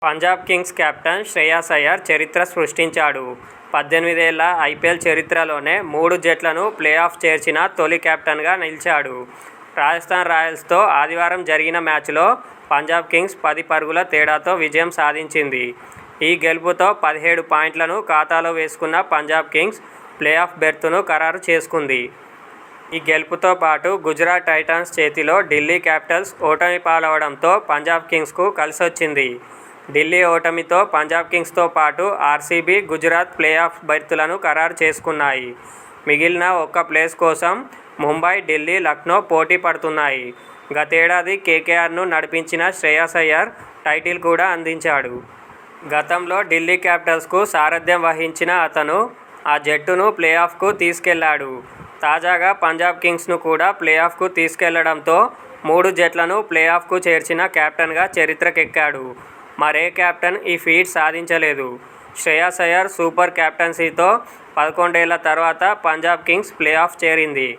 Punjab Kings captain Shreyas Iyer చరిత్ర సృష్టించాడు. 18 ఏళ్ల ఐపీఎల్ చరిత్రలోనే 3 జట్లను ప్లేఆఫ్ చేర్చిన తొలి కెప్టెన్గా నిలిచాడు. రాజస్థాన్ రాయల్స్తో ఆదివారం జరిగిన మ్యాచ్లో పంజాబ్ కింగ్స్ 10 పరుగుల తేడాతో విజయం సాధించింది. ఈ గెలుపుతో 17 పాయింట్లను ఖాతాలో వేసుకున్న పంజాబ్ కింగ్స్ ప్లేఆఫ్ బెర్త్ను ఖరారు చేసుకుంది. ఈ గెలుపుతో పాటు గుజరాత్ టైటాన్స్ చేతిలో ఢిల్లీ క్యాపిటల్స్ ఓటమి పాలవడంతో పంజాబ్ కింగ్స్కు కలిసొచ్చింది. ఢిల్లీ ఓటమితో పంజాబ్ కింగ్స్తో పాటు ఆర్సీబీ, గుజరాత్ ప్లేఆఫ్ బెర్తులను ఖరారు చేసుకున్నాయి. మిగిలిన ఒక్క ప్లేస్ కోసం ముంబై, ఢిల్లీ, లక్నో పోటీ పడుతున్నాయి. గతేడాది కేకేఆర్ను నడిపించిన శ్రేయాస్ అయ్యర్ టైటిల్ కూడా అందించాడు. గతంలో ఢిల్లీ క్యాపిటల్స్కు సారథ్యం వహించిన అతను ఆ జట్టును ప్లేఆఫ్కు తీసుకెళ్లాడు. తాజాగా పంజాబ్ కింగ్స్ను కూడా ప్లేఆఫ్కు తీసుకెళ్లడంతో 3 జట్లను ప్లేఆఫ్కు చేర్చిన కెప్టెన్గా చరిత్రకెక్కాడు. మరే కెప్టెన్ ఈ ఫీట్ సాధించలేదు. శ్రేయాస్ అయ్యర్ సూపర్ కెప్టెన్సీతో 11 ఏళ్ల తర్వాత పంజాబ్ కింగ్స్ ప్లేఆఫ్ చేరింది.